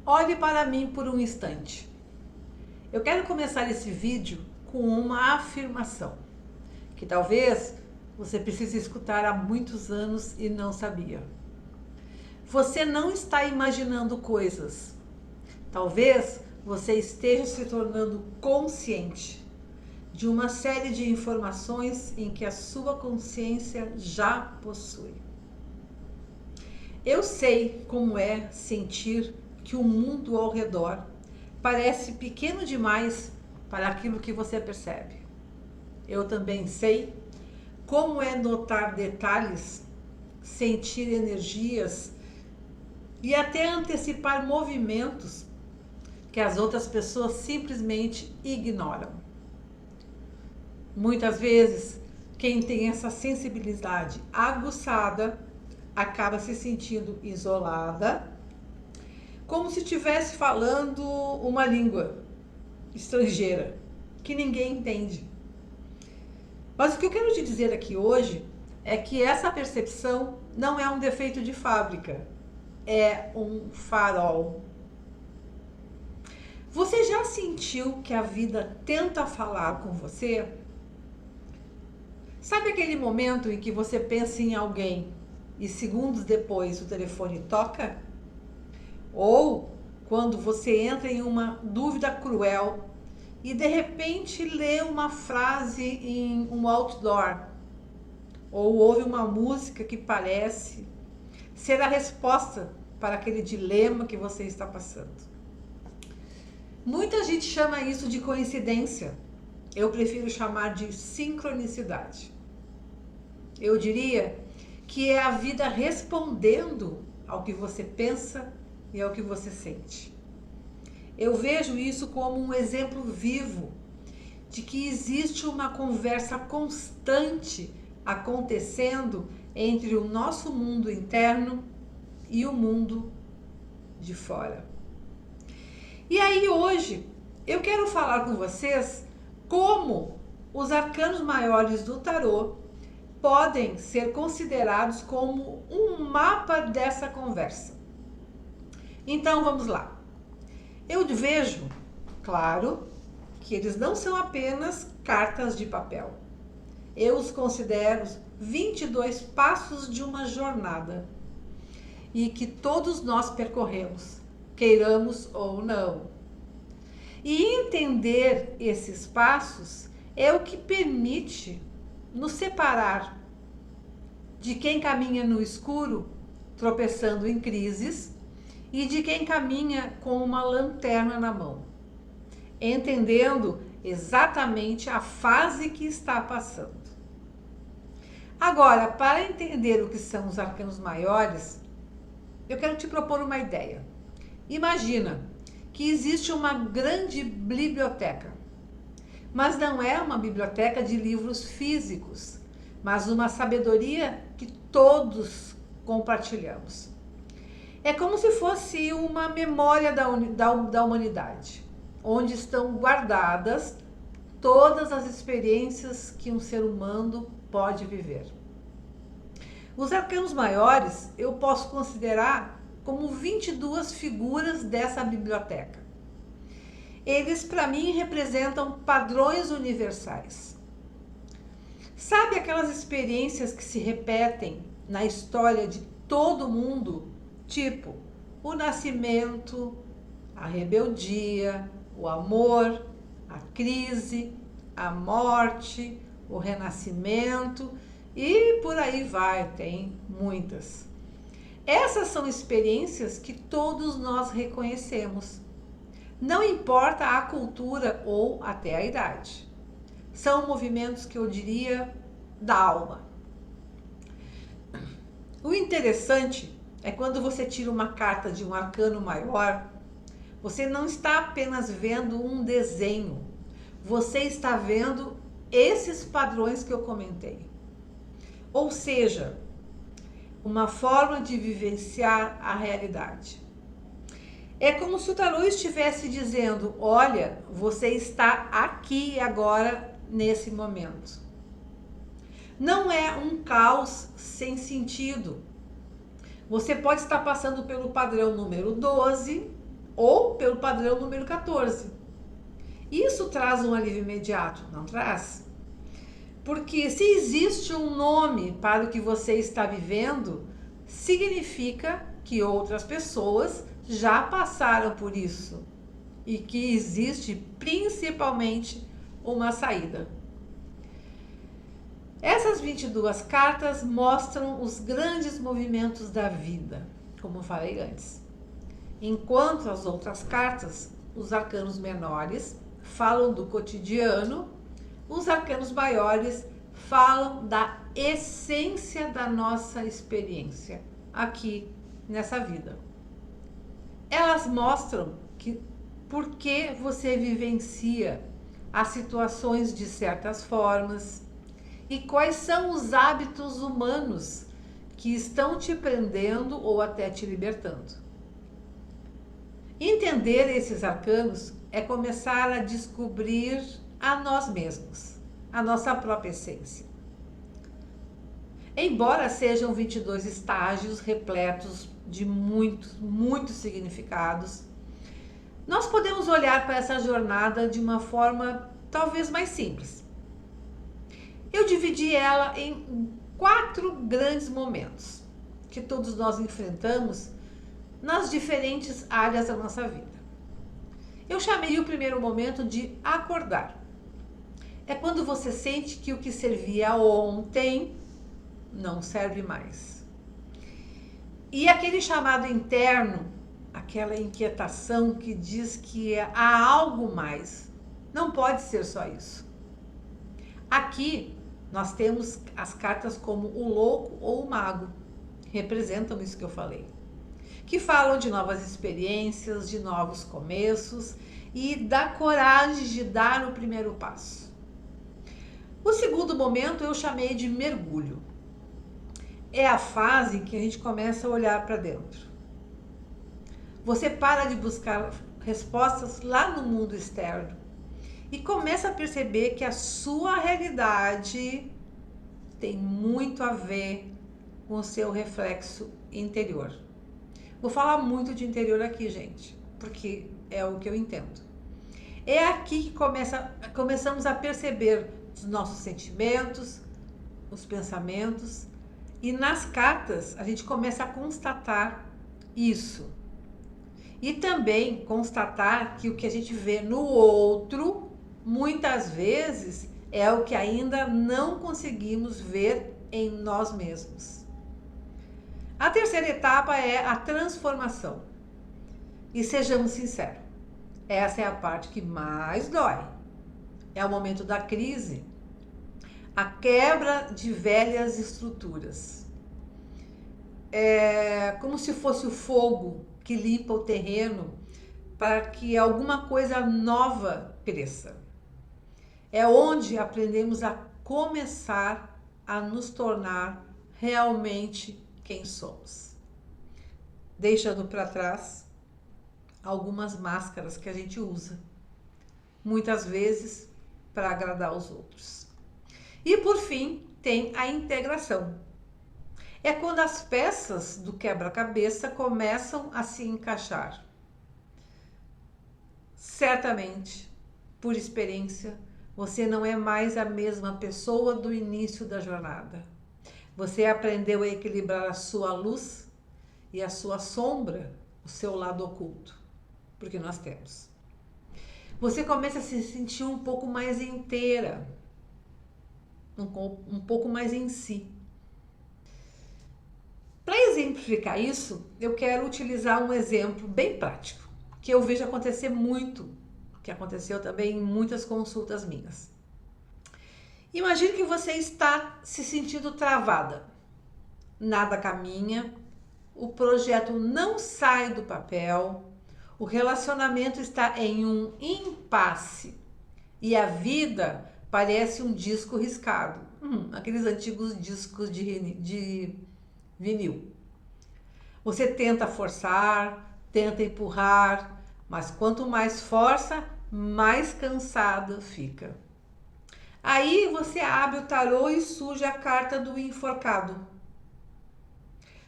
Olhe para mim por um instante. Eu quero começar esse vídeo com uma afirmação, que talvez você precise escutar há muitos anos e não sabia. Você não está imaginando coisas. Talvez você esteja se tornando consciente de uma série de informações em que a sua consciência já possui. Eu sei como é sentir que o mundo ao redor parece pequeno demais para aquilo que você percebe. Eu também sei como é notar detalhes, sentir energias e até antecipar movimentos que as outras pessoas simplesmente ignoram. Muitas vezes, quem tem essa sensibilidade aguçada acaba se sentindo isolada, como se estivesse falando uma língua estrangeira que ninguém entende. Mas o que eu quero te dizer aqui hoje é que essa percepção não é um defeito de fábrica, é um farol. Você já sentiu que a vida tenta falar com você? Sabe aquele momento em que você pensa em alguém e segundos depois o telefone toca? Ou quando você entra em uma dúvida cruel e de repente lê uma frase em um outdoor, ou ouve uma música que parece ser a resposta para aquele dilema que você está passando. Muita gente chama isso de coincidência. Eu prefiro chamar de sincronicidade. Eu diria que é a vida respondendo ao que você pensa e ao que você sente. Eu vejo isso como um exemplo vivo de que existe uma conversa constante acontecendo entre o nosso mundo interno e o mundo de fora. E aí hoje eu quero falar com vocês como os arcanos maiores do tarô podem ser considerados como um mapa dessa conversa. Então vamos lá. Eu vejo, claro, que eles não são apenas cartas de papel. Eu os considero 22 passos de uma jornada e que todos nós percorremos, queiramos ou não. E entender esses passos é o que permite nos separar de quem caminha no escuro, tropeçando em crises, e de quem caminha com uma lanterna na mão, entendendo exatamente a fase que está passando. Agora, para entender o que são os arcanos maiores, eu quero te propor uma ideia. Imagina que existe uma grande biblioteca, mas não é uma biblioteca de livros físicos, mas uma sabedoria que todos compartilhamos. É como se fosse uma memória da humanidade, onde estão guardadas todas as experiências que um ser humano pode viver. Os arcanos maiores eu posso considerar como 22 figuras dessa biblioteca. Eles, para mim, representam padrões universais. Sabe aquelas experiências que se repetem na história de todo mundo? Tipo, o nascimento, a rebeldia, o amor, a crise, a morte, o renascimento e por aí vai, tem muitas. Essas são experiências que todos nós reconhecemos. Não importa a cultura ou até a idade. São movimentos que eu diria da alma. O interessante é quando você tira uma carta de um arcano maior, você não está apenas vendo um desenho, você está vendo esses padrões que eu comentei. Ou seja, uma forma de vivenciar a realidade. É como se o tarô estivesse dizendo, olha, você está aqui agora, nesse momento. Não é um caos sem sentido. Você pode estar passando pelo padrão número 12, ou pelo padrão número 14. Isso traz um alívio imediato, não traz? Porque se existe um nome para o que você está vivendo, significa que outras pessoas já passaram por isso e que existe principalmente uma saída. Essas 22 cartas mostram os grandes movimentos da vida, como eu falei antes. Enquanto as outras cartas, os arcanos menores, falam do cotidiano, os arcanos maiores falam da essência da nossa experiência aqui nessa vida. Elas mostram que por que você vivencia as situações de certas formas e quais são os hábitos humanos que estão te prendendo ou até te libertando. Entender esses arcanos é começar a descobrir a nós mesmos, a nossa própria essência. Embora sejam 22 estágios repletos de muitos significados, nós podemos olhar para essa jornada de uma forma talvez mais simples. Eu dividi ela em 4 grandes momentos que todos nós enfrentamos nas diferentes áreas da nossa vida. Eu chamei o primeiro momento de acordar. É quando você sente que o que servia ontem não serve mais. E aquele chamado interno, aquela inquietação que diz que há algo mais, não pode ser só isso. Aqui nós temos as cartas como o louco ou o mago, representam isso que eu falei, que falam de novas experiências, de novos começos e da coragem de dar o primeiro passo. O segundo momento eu chamei de mergulho. É a fase em que a gente começa a olhar para dentro. Você para de buscar respostas lá no mundo externo e começa a perceber que a sua realidade tem muito a ver com o seu reflexo interior. Vou falar muito de interior aqui, gente, porque é o que eu entendo. É aqui que começamos a perceber os nossos sentimentos, os pensamentos, e nas cartas a gente começa a constatar isso. E também constatar que o que a gente vê no outro, muitas vezes, é o que ainda não conseguimos ver em nós mesmos. A terceira etapa é a transformação. E sejamos sinceros, essa é a parte que mais dói. É o momento da crise, a quebra de velhas estruturas. É como se fosse o fogo que limpa o terreno para que alguma coisa nova cresça. É onde aprendemos a começar a nos tornar realmente quem somos, deixando para trás algumas máscaras que a gente usa, muitas vezes para agradar os outros. E por fim, tem a integração. É quando as peças do quebra-cabeça começam a se encaixar. Certamente, por experiência, você não é mais a mesma pessoa do início da jornada. Você aprendeu a equilibrar a sua luz e a sua sombra, o seu lado oculto, porque nós temos. Você começa a se sentir um pouco mais inteira, um pouco mais em si. Para exemplificar isso, eu quero utilizar um exemplo bem prático, que eu vejo acontecer muito, que aconteceu também em muitas consultas minhas. Imagine que você está se sentindo travada. Nada caminha, o projeto não sai do papel, o relacionamento está em um impasse e a vida parece um disco riscado. Aqueles antigos discos de vinil. Você tenta forçar, tenta empurrar, mas quanto mais força, mais cansado fica. Aí você abre o tarô e surge a carta do enforcado.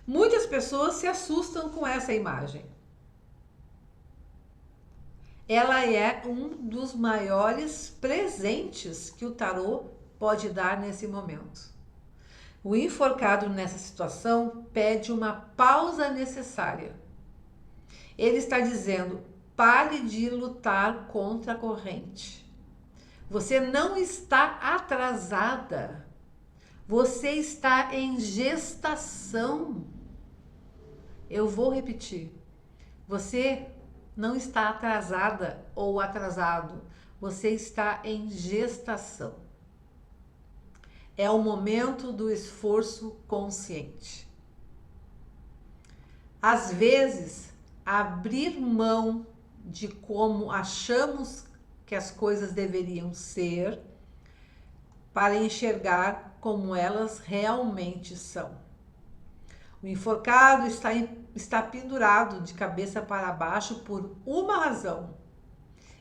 Muitas pessoas se assustam com essa imagem. ela é um dos maiores presentes que o tarô pode dar nesse momento. O enforcado nessa situação pede uma pausa necessária. Ele está dizendo: pare de lutar contra a corrente. Você não está atrasada. Você está em gestação. Eu vou repetir. Você não está atrasada ou atrasado. Você está em gestação. É o momento do esforço consciente. Às vezes, abrir mão de como achamos que as coisas deveriam ser para enxergar como elas realmente são. O enforcado está pendurado de cabeça para baixo por uma razão.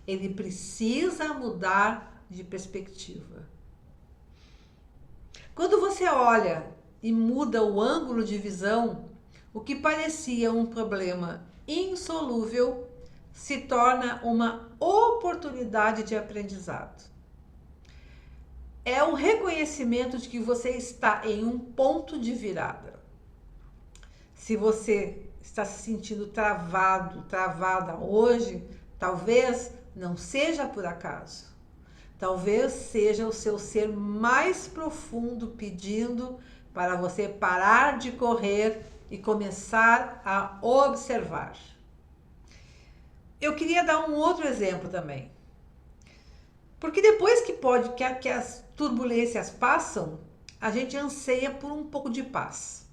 Ele precisa mudar de perspectiva. Quando você olha e muda o ângulo de visão, o que parecia um problema insolúvel se torna uma oportunidade de aprendizado. É o reconhecimento de que você está em um ponto de virada. Se você está se sentindo travado, travada hoje, talvez não seja por acaso. Talvez seja o seu ser mais profundo pedindo para você parar de correr e começar a observar. Eu queria dar um outro exemplo também. Porque depois que as turbulências passam, a gente anseia por um pouco de paz.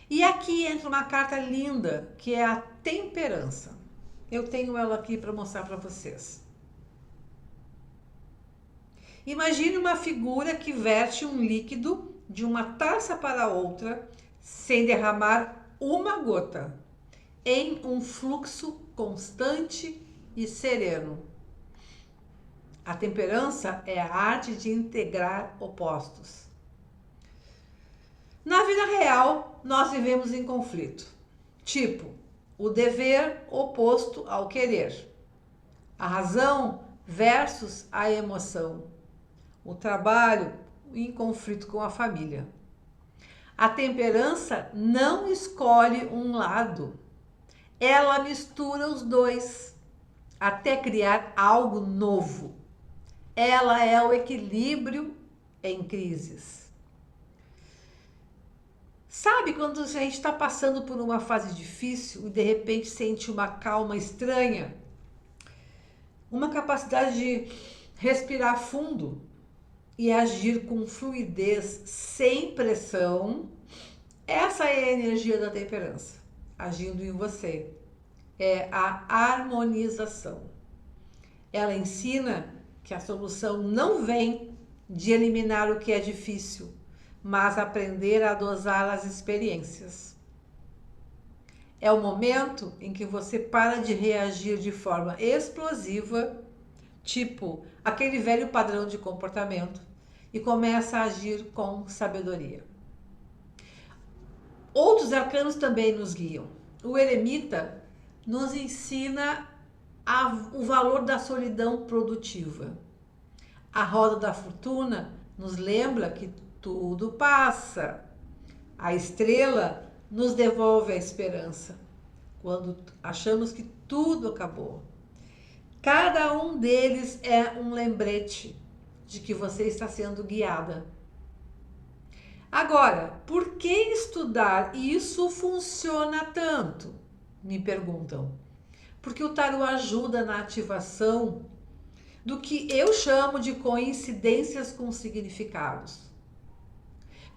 E aqui entra uma carta linda, que é a temperança. Eu tenho ela aqui para mostrar para vocês. Imagine uma figura que verte um líquido de uma taça para outra, sem derramar uma gota, em um fluxo constante e sereno. A temperança é a arte de integrar opostos. Na vida real, nós vivemos em conflito. Tipo, o dever oposto ao querer. A razão versus a emoção. O trabalho em conflito com a família. A temperança não escolhe um lado. Ela mistura os dois até criar algo novo. Ela é o equilíbrio em crises. Sabe quando a gente está passando por uma fase difícil e de repente sente uma calma estranha? Uma capacidade de respirar fundo e agir com fluidez, sem pressão. Essa é a energia da temperança, agindo em você. É a harmonização. Ela ensina que a solução não vem de eliminar o que é difícil, mas aprender a dosar as experiências. É o momento em que você para de reagir de forma explosiva, tipo aquele velho padrão de comportamento, e começa a agir com sabedoria. Outros arcanos também nos guiam. O eremita nos ensina o valor da solidão produtiva. A roda da fortuna nos lembra que tudo passa. A estrela nos devolve a esperança quando achamos que tudo acabou. Cada um deles é um lembrete de que você está sendo guiada. Agora, por que estudar isso funciona tanto? Me perguntam. Porque o tarô ajuda na ativação do que eu chamo de coincidências com significados.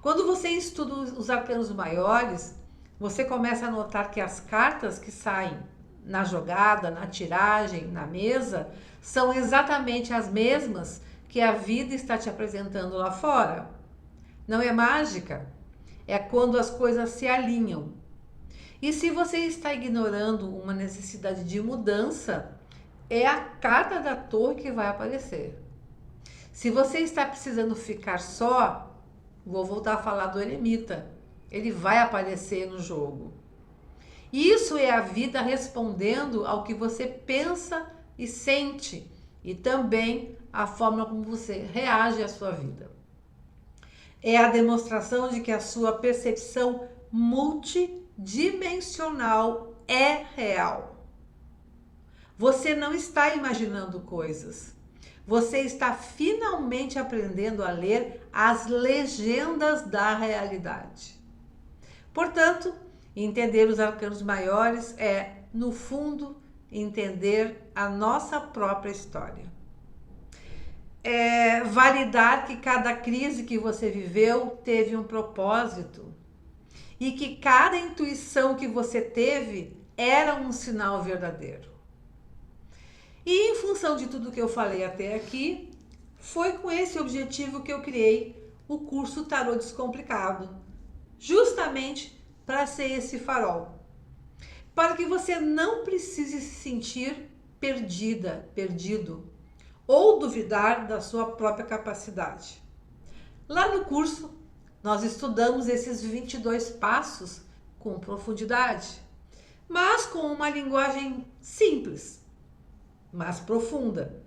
Quando você estuda os arcanos maiores, você começa a notar que as cartas que saem na jogada, na tiragem, na mesa, são exatamente as mesmas que a vida está te apresentando lá fora. Não é mágica, é quando as coisas se alinham. E se você está ignorando uma necessidade de mudança, é a carta da torre que vai aparecer. Se você está precisando ficar só, vou voltar a falar do eremita. Ele vai aparecer no jogo. Isso é a vida respondendo ao que você pensa e sente, e também a forma como você reage à sua vida. É a demonstração de que a sua percepção multidimensional é real. Você não está imaginando coisas. Você está finalmente aprendendo a ler as legendas da realidade. Portanto, entender os arcanos maiores é, no fundo, entender a nossa própria história. É validar que cada crise que você viveu teve um propósito e que cada intuição que você teve era um sinal verdadeiro. E em função de tudo que eu falei até aqui, foi com esse objetivo que eu criei o curso Tarô Descomplicado, justamente para ser esse farol, para que você não precise se sentir perdida, perdido, ou duvidar da sua própria capacidade. Lá no curso, nós estudamos esses 22 passos com profundidade, mas com uma linguagem simples, mas profunda,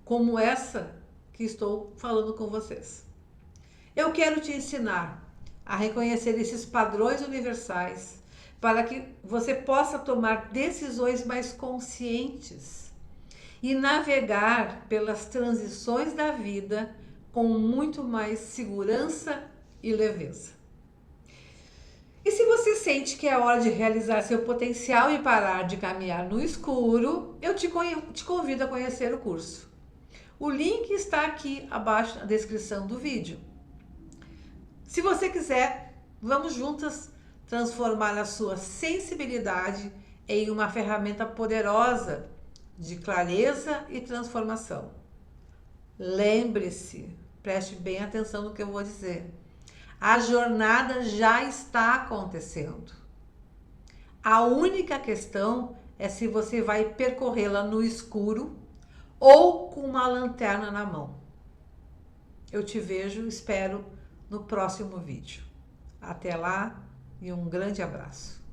como essa que estou falando com vocês. Eu quero te ensinar a reconhecer esses padrões universais para que você possa tomar decisões mais conscientes e navegar pelas transições da vida com muito mais segurança e leveza. E se você sente que é hora de realizar seu potencial e parar de caminhar no escuro, eu te convido a conhecer o curso. O link está aqui abaixo na descrição do vídeo. Se você quiser, vamos juntas transformar a sua sensibilidade em uma ferramenta poderosa de clareza e transformação. Lembre-se, preste bem atenção no que eu vou dizer. A jornada já está acontecendo. A única questão é se você vai percorrê-la no escuro ou com uma lanterna na mão. Eu te vejo, espero, no próximo vídeo. Até lá e um grande abraço.